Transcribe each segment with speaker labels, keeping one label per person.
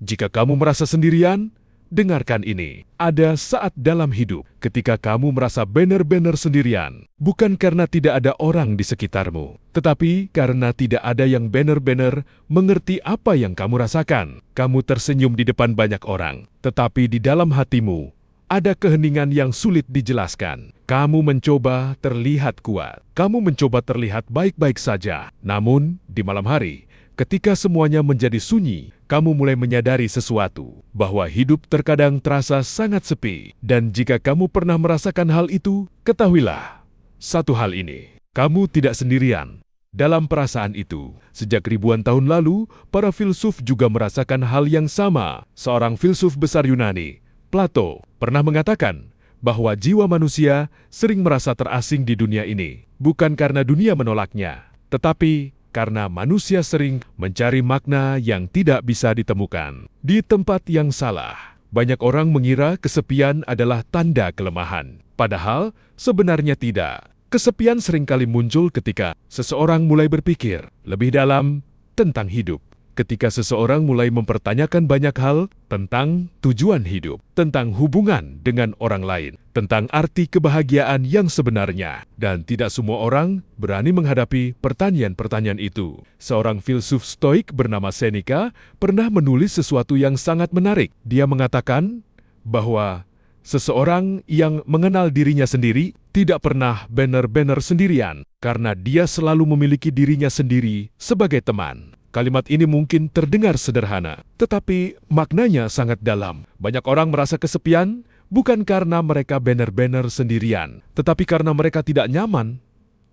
Speaker 1: Jika kamu merasa sendirian, dengarkan ini. Ada saat dalam hidup ketika kamu merasa benar-benar sendirian. Bukan karena tidak ada orang di sekitarmu, tetapi karena tidak ada yang benar-benar mengerti apa yang kamu rasakan. Kamu tersenyum di depan banyak orang, tetapi di dalam hatimu ada keheningan yang sulit dijelaskan. Kamu mencoba terlihat kuat. Kamu mencoba terlihat baik-baik saja. Namun, di malam hari, ketika semuanya menjadi sunyi, kamu mulai menyadari sesuatu, bahwa hidup terkadang terasa sangat sepi. Dan jika kamu pernah merasakan hal itu, ketahuilah satu hal ini: kamu tidak sendirian dalam perasaan itu. Sejak ribuan tahun lalu, para filsuf juga merasakan hal yang sama. Seorang filsuf besar Yunani, Plato, pernah mengatakan bahwa jiwa manusia sering merasa terasing di dunia ini, bukan karena dunia menolaknya, tetapi karena manusia sering mencari makna yang tidak bisa ditemukan di tempat yang salah. Banyak orang mengira kesepian adalah tanda kelemahan, padahal sebenarnya tidak. Kesepian seringkali muncul ketika seseorang mulai berpikir lebih dalam tentang hidup. Ketika seseorang mulai mempertanyakan banyak hal tentang tujuan hidup, tentang hubungan dengan orang lain, tentang arti kebahagiaan yang sebenarnya. Dan tidak semua orang berani menghadapi pertanyaan-pertanyaan itu. Seorang filsuf Stoik bernama Seneca pernah menulis sesuatu yang sangat menarik. Dia mengatakan bahwa seseorang yang mengenal dirinya sendiri tidak pernah benar-benar sendirian, karena dia selalu memiliki dirinya sendiri sebagai teman. Kalimat ini mungkin terdengar sederhana, tetapi maknanya sangat dalam. Banyak orang merasa kesepian bukan karena mereka benar-benar sendirian, tetapi karena mereka tidak nyaman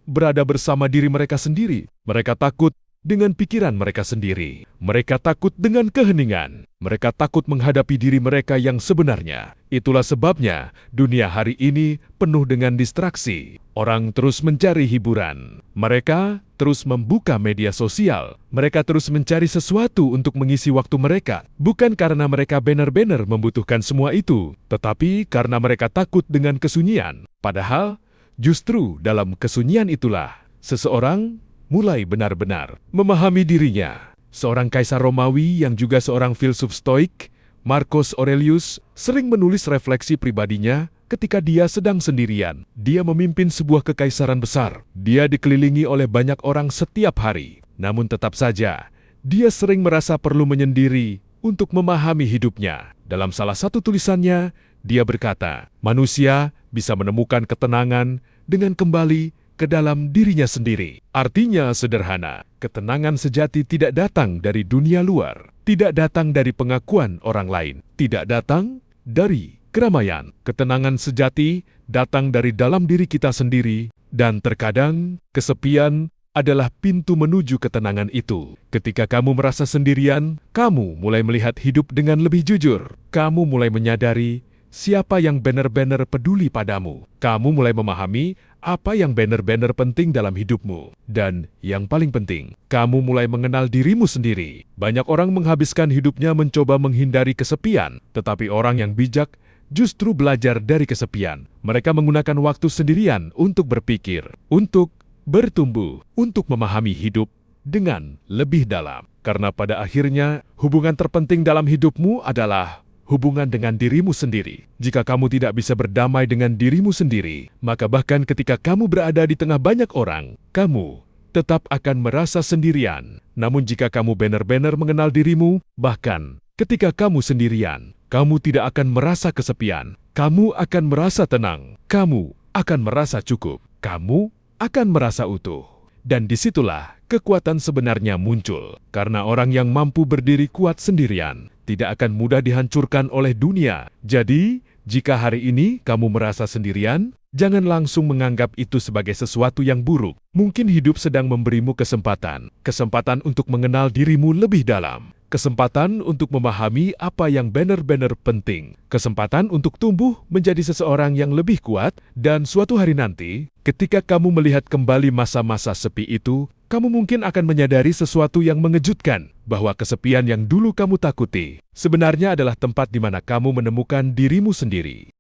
Speaker 1: berada bersama diri mereka sendiri. Mereka takut dengan pikiran mereka sendiri. Mereka takut dengan keheningan. Mereka takut menghadapi diri mereka yang sebenarnya. Itulah sebabnya dunia hari ini penuh dengan distraksi. Orang terus mencari hiburan. Mereka terus membuka media sosial. Mereka terus mencari sesuatu untuk mengisi waktu mereka. Bukan karena mereka benar-benar membutuhkan semua itu, tetapi karena mereka takut dengan kesunyian. Padahal, justru dalam kesunyian itulah seseorang mulai benar-benar memahami dirinya. Seorang kaisar Romawi yang juga seorang filsuf Stoik, Marcus Aurelius, sering menulis refleksi pribadinya ketika dia sedang sendirian. Dia memimpin sebuah kekaisaran besar. Dia dikelilingi oleh banyak orang setiap hari. Namun tetap saja, dia sering merasa perlu menyendiri untuk memahami hidupnya. Dalam salah satu tulisannya, dia berkata, manusia bisa menemukan ketenangan dengan kembali ke dalam dirinya sendiri. Artinya sederhana, ketenangan sejati tidak datang dari dunia luar, tidak datang dari pengakuan orang lain, tidak datang dari keramaian. Ketenangan sejati datang dari dalam diri kita sendiri, dan terkadang kesepian adalah pintu menuju ketenangan itu. Ketika kamu merasa sendirian, kamu mulai melihat hidup dengan lebih jujur. Kamu mulai menyadari siapa yang benar-benar peduli padamu. Kamu mulai memahami apa yang benar-benar penting dalam hidupmu. Dan yang paling penting, kamu mulai mengenal dirimu sendiri. Banyak orang menghabiskan hidupnya mencoba menghindari kesepian, tetapi orang yang bijak justru belajar dari kesepian. Mereka menggunakan waktu sendirian untuk berpikir, untuk bertumbuh, untuk memahami hidup dengan lebih dalam. Karena pada akhirnya, hubungan terpenting dalam hidupmu adalah hubungan dengan dirimu sendiri. Jika kamu tidak bisa berdamai dengan dirimu sendiri, maka bahkan ketika kamu berada di tengah banyak orang, kamu tetap akan merasa sendirian. Namun jika kamu benar-benar mengenal dirimu, bahkan ketika kamu sendirian, kamu tidak akan merasa kesepian. Kamu akan merasa tenang. Kamu akan merasa cukup. Kamu akan merasa utuh. Dan disitulah kekuatan sebenarnya muncul. Karena orang yang mampu berdiri kuat sendirian tidak akan mudah dihancurkan oleh dunia. Jadi, jika hari ini kamu merasa sendirian, jangan langsung menganggap itu sebagai sesuatu yang buruk. Mungkin hidup sedang memberimu kesempatan. Kesempatan untuk mengenal dirimu lebih dalam. Kesempatan untuk memahami apa yang benar-benar penting. Kesempatan untuk tumbuh menjadi seseorang yang lebih kuat. Dan suatu hari nanti, ketika kamu melihat kembali masa-masa sepi itu, kamu mungkin akan menyadari sesuatu yang mengejutkan, bahwa kesepian yang dulu kamu takuti sebenarnya adalah tempat di mana kamu menemukan dirimu sendiri.